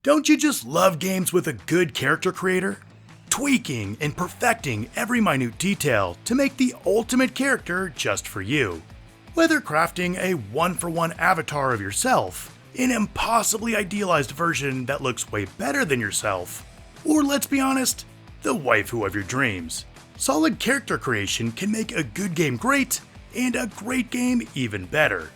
Don't you just love games with a good character creator? Tweaking and perfecting every minute detail to make the ultimate character just for you. Whether crafting a one-for-one avatar of yourself, an impossibly idealized version that looks way better than yourself, or let's be honest, the waifu of your dreams. Solid character creation can make a good game great, and a great game even better.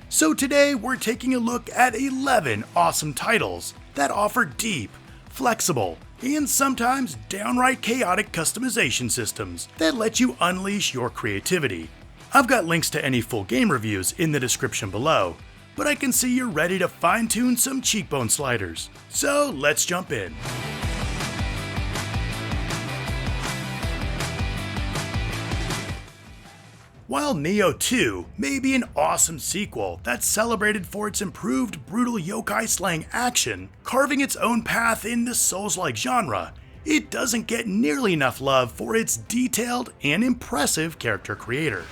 So today we're taking a look at 11 awesome titles that offer deep, flexible, and sometimes downright chaotic customization systems that let you unleash your creativity. I've got links to any full game reviews in the description below, but I can see you're ready to fine-tune some cheekbone sliders. So let's jump in. While Nioh 2 may be an awesome sequel that's celebrated for its improved brutal yokai slaying action, carving its own path in the Souls-like genre, it doesn't get nearly enough love for its detailed and impressive character creator.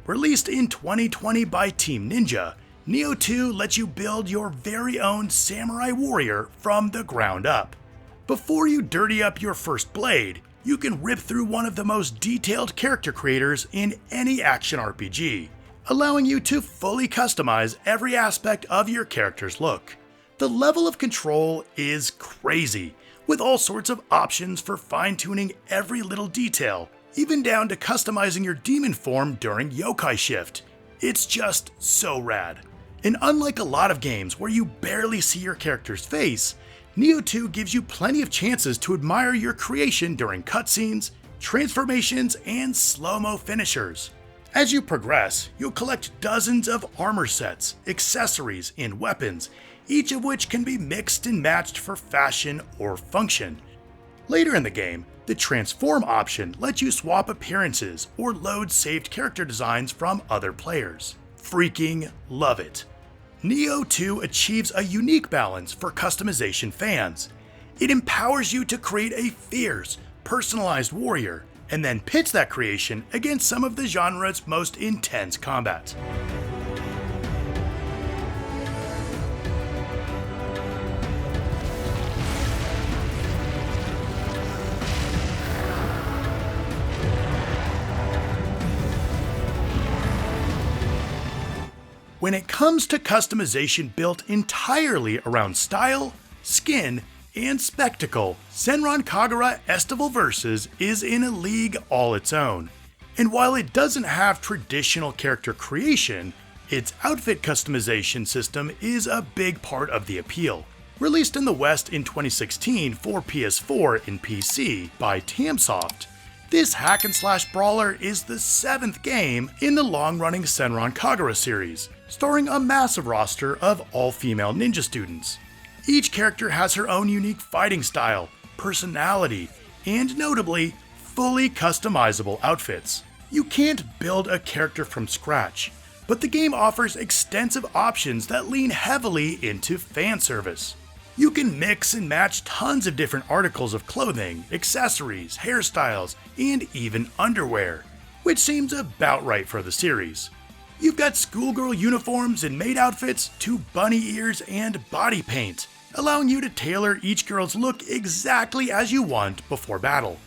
Released in 2020 by Team Ninja, Nioh 2 lets you build your very own samurai warrior from the ground up. Before you dirty up your first blade, you can rip through one of the most detailed character creators in any action RPG, allowing you to fully customize every aspect of your character's look. The level of control is crazy, with all sorts of options for fine-tuning every little detail, even down to customizing your demon form during yokai shift. It's just so rad. And unlike a lot of games where you barely see your character's face, Nioh 2 gives you plenty of chances to admire your creation during cutscenes, transformations, and slow-mo finishers. As you progress, you'll collect dozens of armor sets, accessories, and weapons, each of which can be mixed and matched for fashion or function. Later in the game, the transform option lets you swap appearances or load saved character designs from other players. Freaking love it! Nioh 2 achieves a unique balance for customization fans. It empowers you to create a fierce, personalized warrior, and then pits that creation against some of the genre's most intense combat. When it comes to customization built entirely around style, skin, and spectacle, Senran Kagura Estival Versus is in a league all its own. And while it doesn't have traditional character creation, its outfit customization system is a big part of the appeal. Released in the West in 2016 for PS4 and PC by Tamsoft, this hack-and-slash brawler is the 7th game in the long-running Senran Kagura series, starring a massive roster of all-female ninja students. Each character has her own unique fighting style, personality, and notably, fully customizable outfits. You can't build a character from scratch, but the game offers extensive options that lean heavily into fan service. You can mix and match tons of different articles of clothing, accessories, hairstyles, and even underwear, which seems about right for the series. You've got schoolgirl uniforms and maid outfits to bunny ears and body paint, allowing you to tailor each girl's look exactly as you want before battle.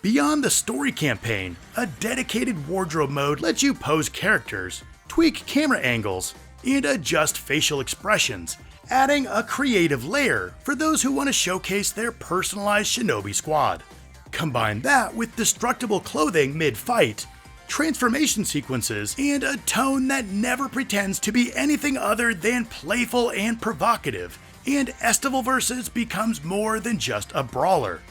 Beyond the story campaign, a dedicated wardrobe mode lets you pose characters, tweak camera angles, and adjust facial expressions, adding a creative layer for those who want to showcase their personalized shinobi squad. Combine that with destructible clothing mid-fight, transformation sequences, and a tone that never pretends to be anything other than playful and provocative, and Estival Versus becomes more than just a brawler.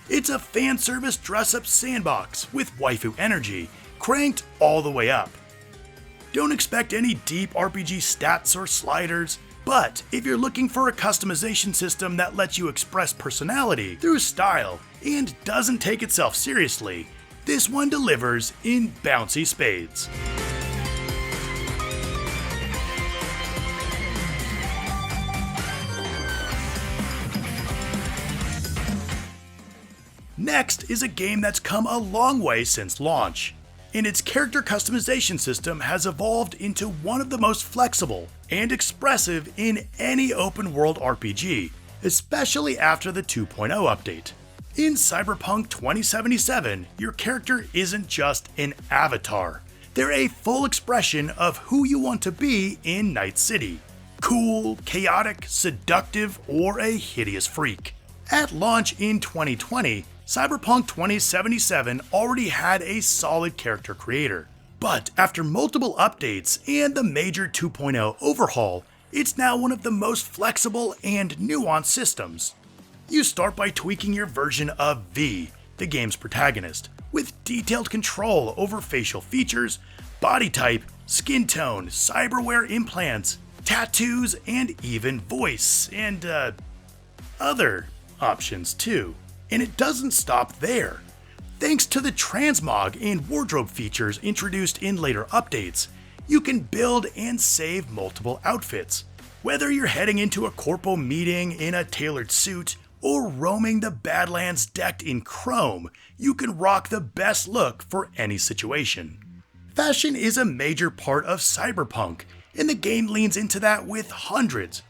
It's a fan service dress-up sandbox with waifu energy, cranked all the way up. Don't expect any deep RPG stats or sliders, but if you're looking for a customization system that lets you express personality through style and doesn't take itself seriously, this one delivers in bouncy spades. Next is a game that's come a long way since launch, and its character customization system has evolved into one of the most flexible and expressive in any open world RPG, especially after the 2.0 update. In Cyberpunk 2077, your character isn't just an avatar. They're a full expression of who you want to be in Night City. Cool, chaotic, seductive, or a hideous freak. At launch in 2020, Cyberpunk 2077 already had a solid character creator. But after multiple updates and the major 2.0 overhaul, it's now one of the most flexible and nuanced systems. You start by tweaking your version of V, the game's protagonist, with detailed control over facial features, body type, skin tone, cyberware implants, tattoos, and even voice, and other options too. And it doesn't stop there. Thanks to the transmog and wardrobe features introduced in later updates, you can build and save multiple outfits. Whether you're heading into a corpo meeting in a tailored suit, or roaming the Badlands decked in chrome, you can rock the best look for any situation. Fashion is a major part of Cyberpunk, and the game leans into that with hundreds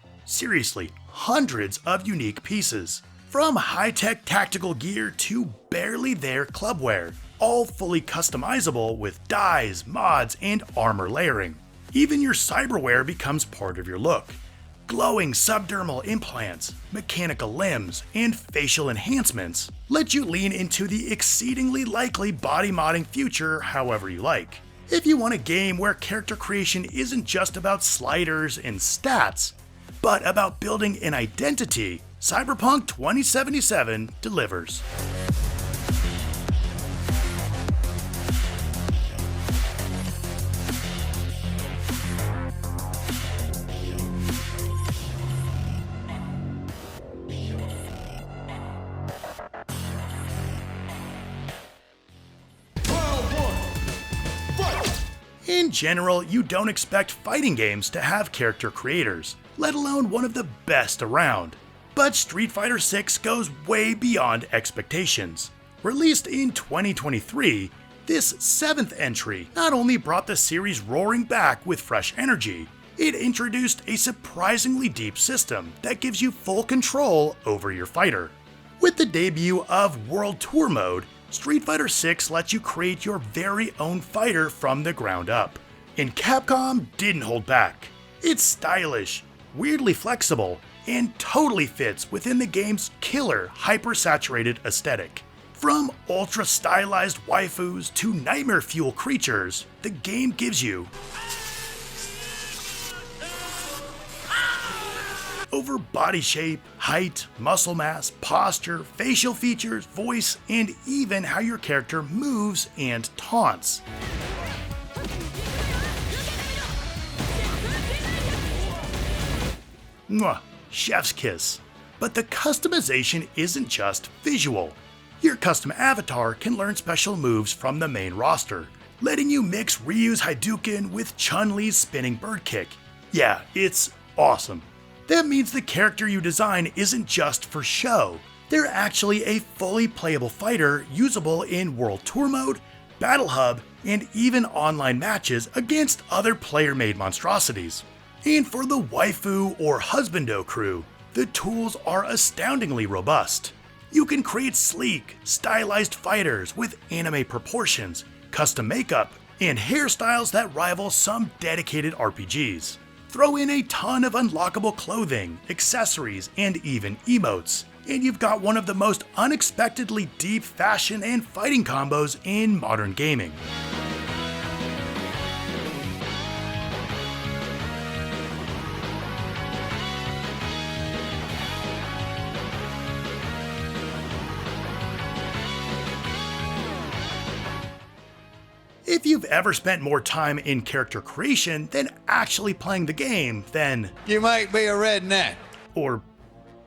of unique pieces. From high-tech tactical gear to barely there clubwear, all fully customizable with dyes, mods, and armor layering. Even your cyberware becomes part of your look. Glowing subdermal implants, mechanical limbs, and facial enhancements let you lean into the exceedingly likely body modding future however you like. If you want a game where character creation isn't just about sliders and stats, but about building an identity, Cyberpunk 2077 delivers. In general, you don't expect fighting games to have character creators, let alone one of the best around. But Street Fighter VI goes way beyond expectations. Released in 2023, this 7th entry not only brought the series roaring back with fresh energy, it introduced a surprisingly deep system that gives you full control over your fighter. With the debut of World Tour Mode, Street Fighter VI lets you create your very own fighter from the ground up. And Capcom didn't hold back. It's stylish, weirdly flexible, and totally fits within the game's killer, hyper-saturated aesthetic. From ultra-stylized waifus to nightmare fuel creatures, the game gives you over body shape, height, muscle mass, posture, facial features, voice, and even how your character moves and taunts. Mwah, chef's kiss. But the customization isn't just visual. Your custom avatar can learn special moves from the main roster, letting you mix Ryu's Hadouken with Chun-Li's spinning bird kick. Yeah, it's awesome. That means the character you design isn't just for show. They're actually a fully playable fighter usable in World Tour Mode, Battle Hub, and even online matches against other player-made monstrosities. And for the waifu or husbando crew, the tools are astoundingly robust. You can create sleek, stylized fighters with anime proportions, custom makeup, and hairstyles that rival some dedicated RPGs. Throw in a ton of unlockable clothing, accessories, and even emotes, and you've got one of the most unexpectedly deep fashion and fighting combos in modern gaming. If you've ever spent more time in character creation than actually playing the game, then you might be a redneck. Or,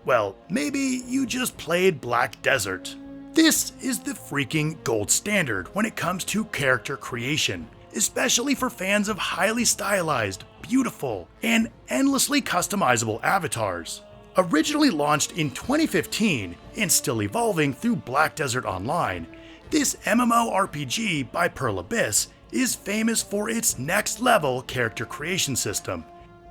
well, maybe you just played Black Desert. This is the freaking gold standard when it comes to character creation, especially for fans of highly stylized, beautiful, and endlessly customizable avatars. Originally launched in 2015 and still evolving through Black Desert Online, this MMORPG by Pearl Abyss is famous for its next-level character creation system.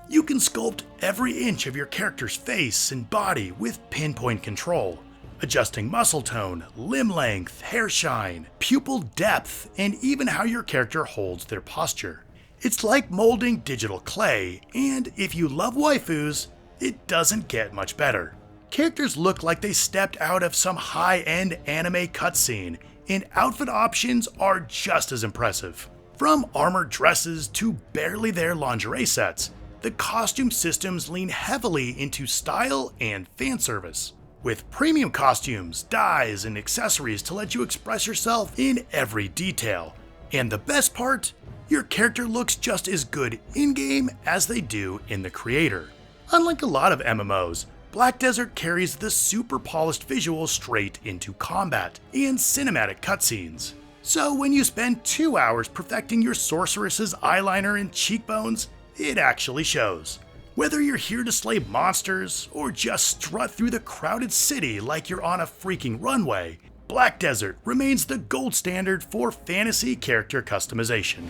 You can sculpt every inch of your character's face and body with pinpoint control, adjusting muscle tone, limb length, hair shine, pupil depth, and even how your character holds their posture. It's like molding digital clay, and if you love waifus, it doesn't get much better. Characters look like they stepped out of some high-end anime cutscene, and outfit options are just as impressive. From armored dresses to barely there lingerie sets, the costume systems lean heavily into style and fan service, with premium costumes, dyes, and accessories to let you express yourself in every detail. And the best part? Your character looks just as good in-game as they do in the creator. Unlike a lot of MMOs, Black Desert carries the super polished visuals straight into combat and cinematic cutscenes. So when you spend 2 hours perfecting your sorceress's eyeliner and cheekbones, it actually shows. Whether you're here to slay monsters or just strut through the crowded city like you're on a freaking runway, Black Desert remains the gold standard for fantasy character customization.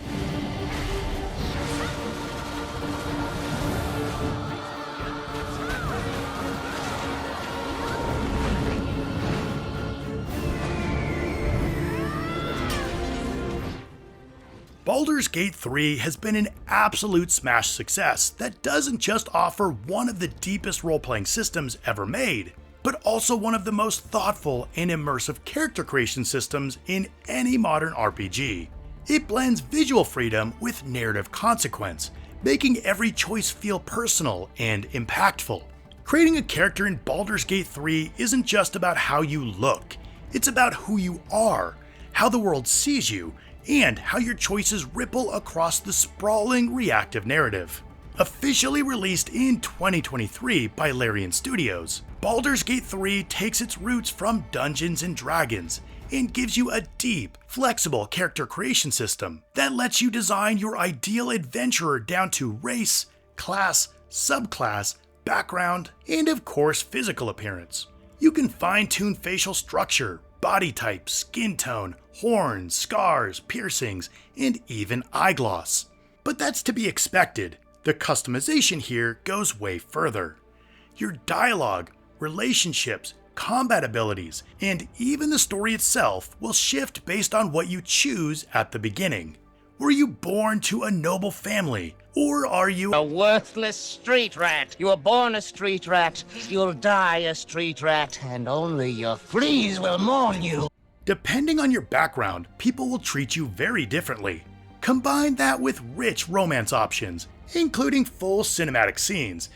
Baldur's Gate 3 has been an absolute smash success that doesn't just offer one of the deepest role-playing systems ever made, but also one of the most thoughtful and immersive character creation systems in any modern RPG. It blends visual freedom with narrative consequence, making every choice feel personal and impactful. Creating a character in Baldur's Gate 3 isn't just about how you look, it's about who you are, how the world sees you, and how your choices ripple across the sprawling reactive narrative. Officially released in 2023 by Larian Studios, Baldur's Gate 3 takes its roots from Dungeons & Dragons and gives you a deep, flexible character creation system that lets you design your ideal adventurer down to race, class, subclass, background, and of course physical appearance. You can fine-tune facial structure, body type, skin tone, horns, scars, piercings, and even eye gloss. But that's to be expected. The customization here goes way further. Your dialogue, relationships, combat abilities, and even the story itself will shift based on what you choose at the beginning. Were you born to a noble family? Or are you a worthless street rat? You were born a street rat, you'll die a street rat, and only your fleas will mourn you. Depending on your background, people will treat you very differently. Combine that with rich romance options, including full cinematic scenes.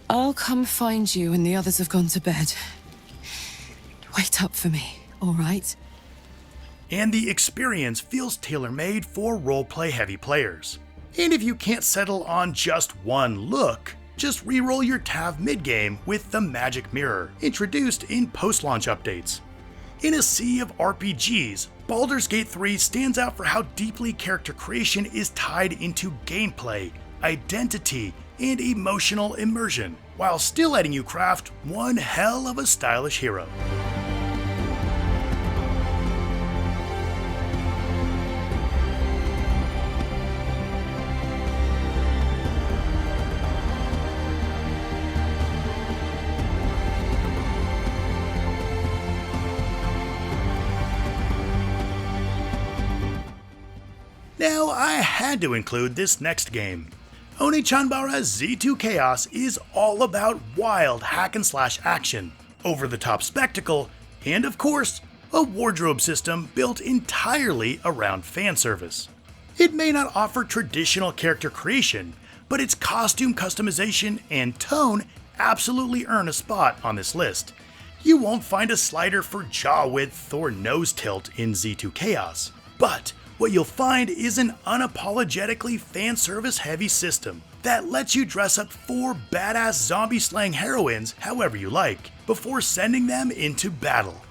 I'll come find you when the others have gone to bed. Wait up for me, all right? And the experience feels tailor-made for roleplay-heavy players. And if you can't settle on just one look, just reroll your Tav mid-game with the Magic Mirror, introduced in post-launch updates. In a sea of RPGs, Baldur's Gate 3 stands out for how deeply character creation is tied into gameplay, identity, and emotional immersion, while still letting you craft one hell of a stylish hero. Now, I had to include this next game. Onechanbara Z2 Chaos is all about wild hack-and-slash action, over-the-top spectacle, and of course, a wardrobe system built entirely around fan service. It may not offer traditional character creation, but its costume customization and tone absolutely earn a spot on this list. You won't find a slider for jaw width or nose tilt in Z2 Chaos, but what you'll find is an unapologetically fan service heavy system that lets you dress up 4 badass zombie slaying heroines however you like, before sending them into battle.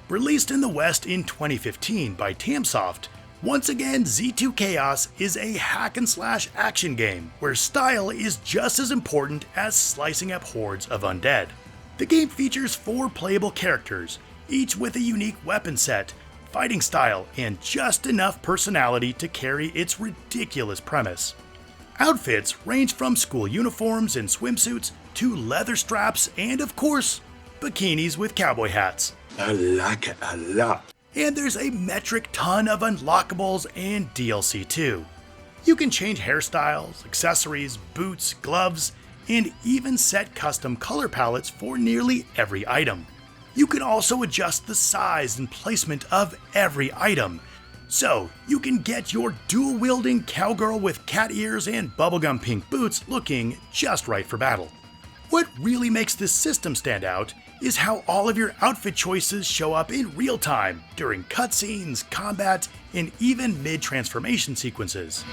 Released in the West in 2015 by Tamsoft, once again Z2 Chaos is a hack-and-slash action game where style is just as important as slicing up hordes of undead. The game features 4 playable characters, each with a unique weapon set, fighting style, and just enough personality to carry its ridiculous premise. Outfits range from school uniforms and swimsuits to leather straps and, of course, bikinis with cowboy hats. I like it a lot. And there's a metric ton of unlockables and DLC too. You can change hairstyles, accessories, boots, gloves, and even set custom color palettes for nearly every item. You can also adjust the size and placement of every item, so you can get your dual-wielding cowgirl with cat ears and bubblegum pink boots looking just right for battle. What really makes this system stand out is how all of your outfit choices show up in real time during cutscenes, combat, and even mid-transformation sequences.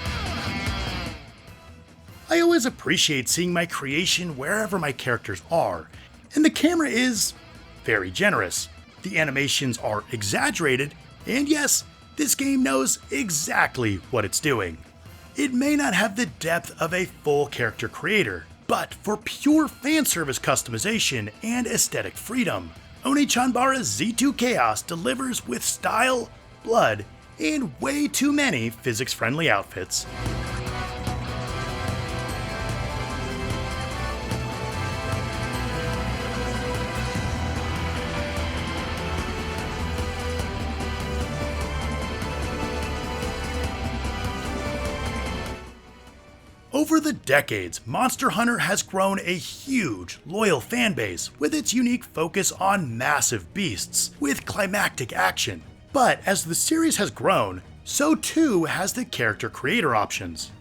I always appreciate seeing my creation wherever my characters are, and the camera is very generous. The animations are exaggerated, and yes, this game knows exactly what it's doing. It may not have the depth of a full character creator, but for pure fanservice customization and aesthetic freedom, Onechanbara Z2 Chaos delivers with style, blood, and way too many physics-friendly outfits. Over the decades, Monster Hunter has grown a huge, loyal fanbase with its unique focus on massive beasts with climactic action. But as the series has grown, so too has the character creator options.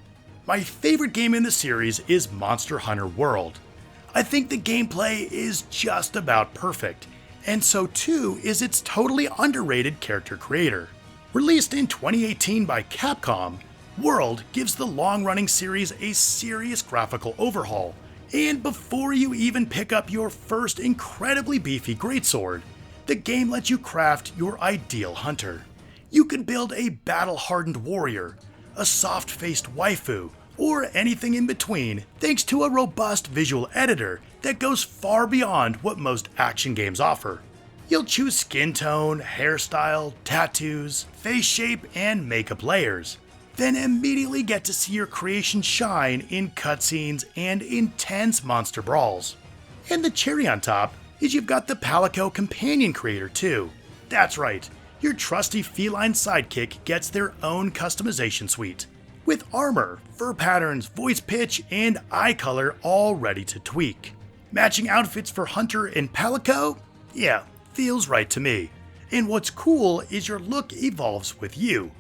My favorite game in the series is Monster Hunter World. I think the gameplay is just about perfect, and so too is its totally underrated character creator. Released in 2018 by Capcom, World gives the long-running series a serious graphical overhaul, and before you even pick up your first incredibly beefy greatsword, the game lets you craft your ideal hunter. You can build a battle-hardened warrior, a soft-faced waifu, or anything in between thanks to a robust visual editor that goes far beyond what most action games offer. You'll choose skin tone, hairstyle, tattoos, face shape, and makeup layers. Then immediately get to see your creation shine in cutscenes and intense monster brawls. And the cherry on top is you've got the Palico companion creator too. That's right, your trusty feline sidekick gets their own customization suite, with armor, fur patterns, voice pitch, and eye color all ready to tweak. Matching outfits for Hunter and Palico? Yeah, feels right to me. And what's cool is your look evolves with you.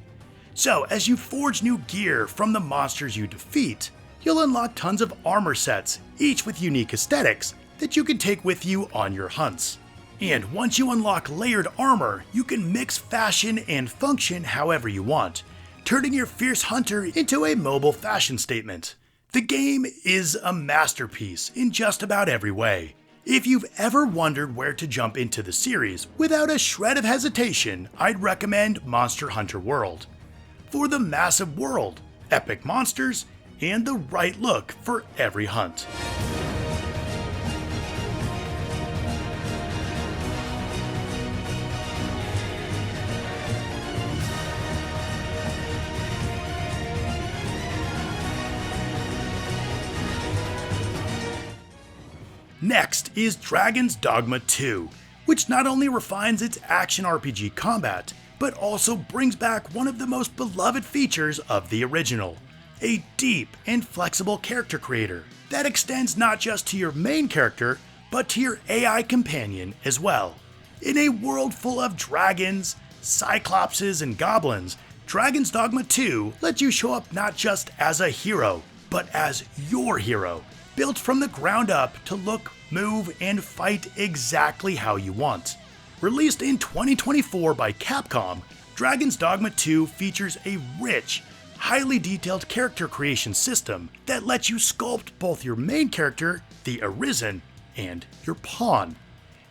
So, as you forge new gear from the monsters you defeat, you'll unlock tons of armor sets, each with unique aesthetics that you can take with you on your hunts. And once you unlock layered armor, you can mix fashion and function however you want, turning your fierce hunter into a mobile fashion statement. The game is a masterpiece in just about every way. If you've ever wondered where to jump into the series without a shred of hesitation, I'd recommend Monster Hunter World. For the massive world, epic monsters, and the right look for every hunt. Next is Dragon's Dogma 2, which not only refines its action RPG combat, but also brings back one of the most beloved features of the original, a deep and flexible character creator that extends not just to your main character, but to your AI companion as well. In a world full of dragons, cyclopses, and goblins, Dragon's Dogma 2 lets you show up not just as a hero, but as your hero, built from the ground up to look, move, and fight exactly how you want. Released in 2024 by Capcom, Dragon's Dogma 2 features a rich, highly detailed character creation system that lets you sculpt both your main character, the Arisen, and your pawn.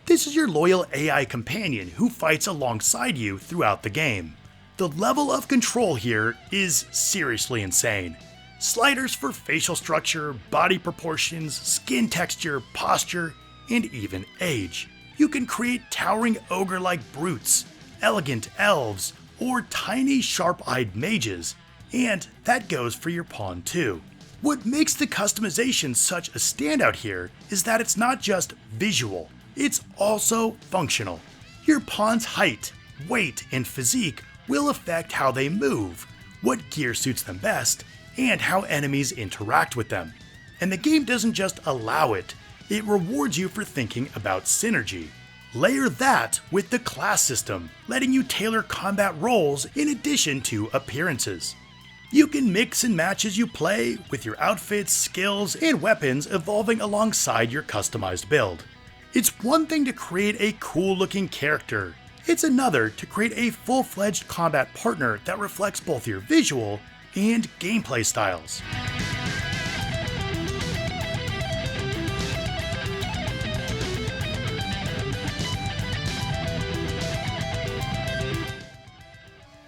This is your loyal AI companion who fights alongside you throughout the game. The level of control here is seriously insane. Sliders for facial structure, body proportions, skin texture, posture, and even age. You can create towering ogre-like brutes, elegant elves, or tiny sharp-eyed mages, and that goes for your pawn too. What makes the customization such a standout here is that it's not just visual, it's also functional. Your pawn's height, weight, and physique will affect how they move, what gear suits them best, and how enemies interact with them. And the game doesn't just allow it, it rewards you for thinking about synergy. Layer that with the class system, letting you tailor combat roles in addition to appearances. You can mix and match as you play, with your outfits, skills, and weapons evolving alongside your customized build. It's one thing to create a cool-looking character. It's another to create a full-fledged combat partner that reflects both your visual and gameplay styles.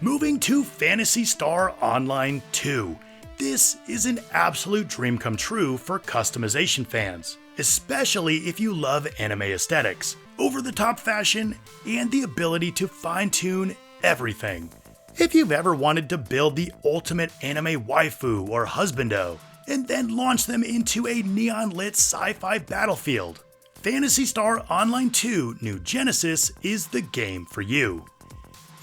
Moving to Phantasy Star Online 2. This is an absolute dream come true for customization fans, especially if you love anime aesthetics, over-the-top fashion, and the ability to fine-tune everything. If you've ever wanted to build the ultimate anime waifu or husbando, and then launch them into a neon-lit sci-fi battlefield, Phantasy Star Online 2 New Genesis is the game for you.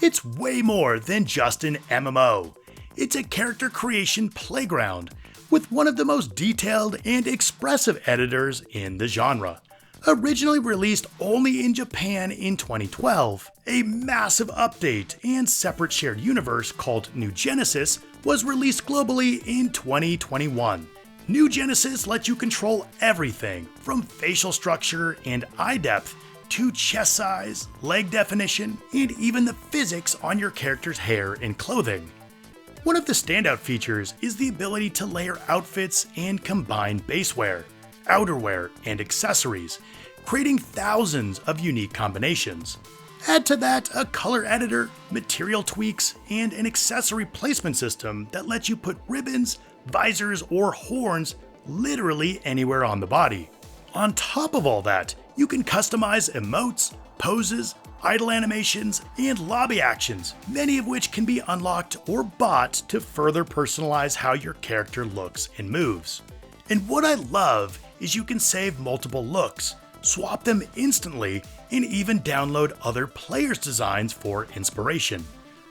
It's way more than just an MMO. It's a character creation playground with one of the most detailed and expressive editors in the genre. Originally released only in Japan in 2012, a massive update and separate shared universe called New Genesis was released globally in 2021. New Genesis lets you control everything from facial structure and eye depth to chest size, leg definition, and even the physics on your character's hair and clothing. One of the standout features is the ability to layer outfits and combine basewear, outerwear, and accessories, creating thousands of unique combinations. Add to that a color editor, material tweaks, and an accessory placement system that lets you put ribbons, visors, or horns literally anywhere on the body. On top of all that, you can customize emotes, poses, idle animations, and lobby actions, many of which can be unlocked or bought to further personalize how your character looks and moves. And what I love is you can save multiple looks, swap them instantly, and even download other players' designs for inspiration.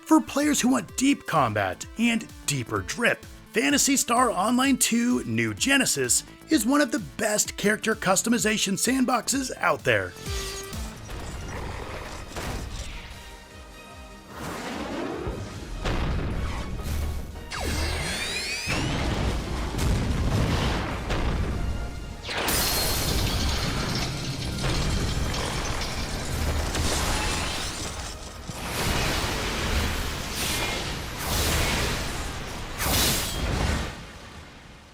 For players who want deep combat and deeper drip, Phantasy Star Online 2 New Genesis is one of the best character customization sandboxes out there.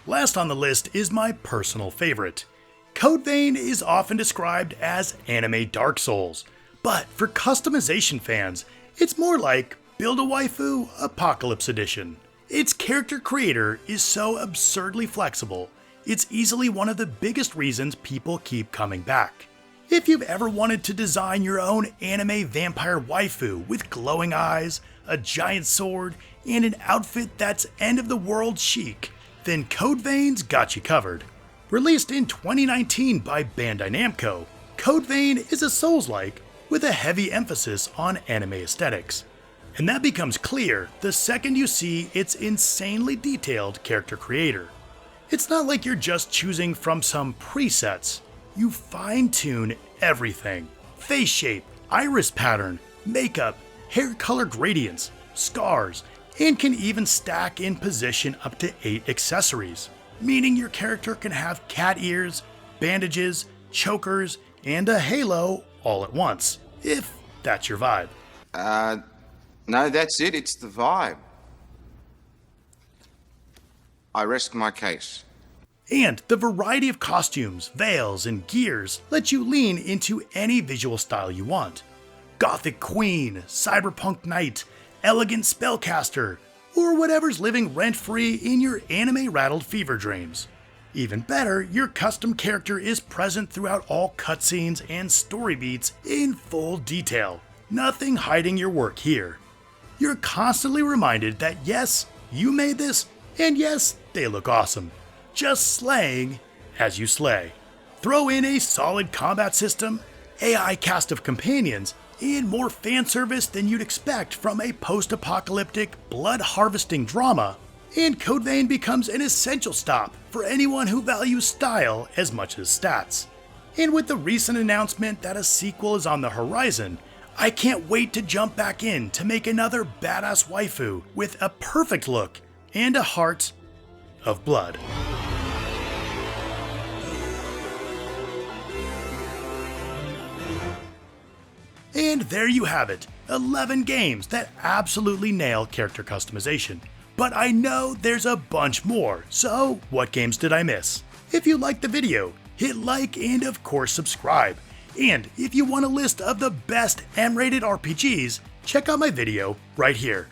Last on the list is my personal favorite. Code Vein is often described as anime Dark Souls, but for customization fans, it's more like Build a Waifu Apocalypse Edition. Its character creator is so absurdly flexible, it's easily one of the biggest reasons people keep coming back. If you've ever wanted to design your own anime vampire waifu with glowing eyes, a giant sword, and an outfit that's end-of-the-world chic, then Code Vein's got you covered. Released in 2019 by Bandai Namco, Code Vein is a Souls-like with a heavy emphasis on anime aesthetics. And that becomes clear the second you see its insanely detailed character creator. It's not like you're just choosing from some presets. You fine-tune everything. Face shape, iris pattern, makeup, hair color gradients, scars, and can even stack and position up to 8 accessories, meaning your character can have cat ears, bandages, chokers, and a halo all at once, if that's your vibe. No, that's it. It's the vibe. I rest my case. And the variety of costumes, veils, and gears let you lean into any visual style you want. Gothic Queen, Cyberpunk Knight, Elegant Spellcaster, or whatever's living rent-free in your anime-rattled fever dreams. Even better, your custom character is present throughout all cutscenes and story beats in full detail. Nothing hiding your work here. You're constantly reminded that yes, you made this, and yes, they look awesome. just slaying as you slay. Throw in a solid combat system, AI cast of companions, and more fan service than you'd expect from a post-apocalyptic, blood-harvesting drama, and Code Vein becomes an essential stop for anyone who values style as much as stats. And with the recent announcement that a sequel is on the horizon, I can't wait to jump back in to make another badass waifu with a perfect look and a heart of blood. And there you have it, 11 games that absolutely nail character customization. But I know there's a bunch more, so what games did I miss? If you liked the video, hit like and of course subscribe. And if you want a list of the best M-rated RPGs, check out my video right here.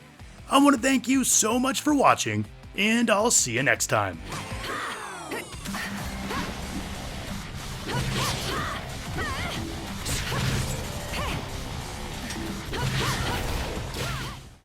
I want to thank you so much for watching, and I'll see you next time.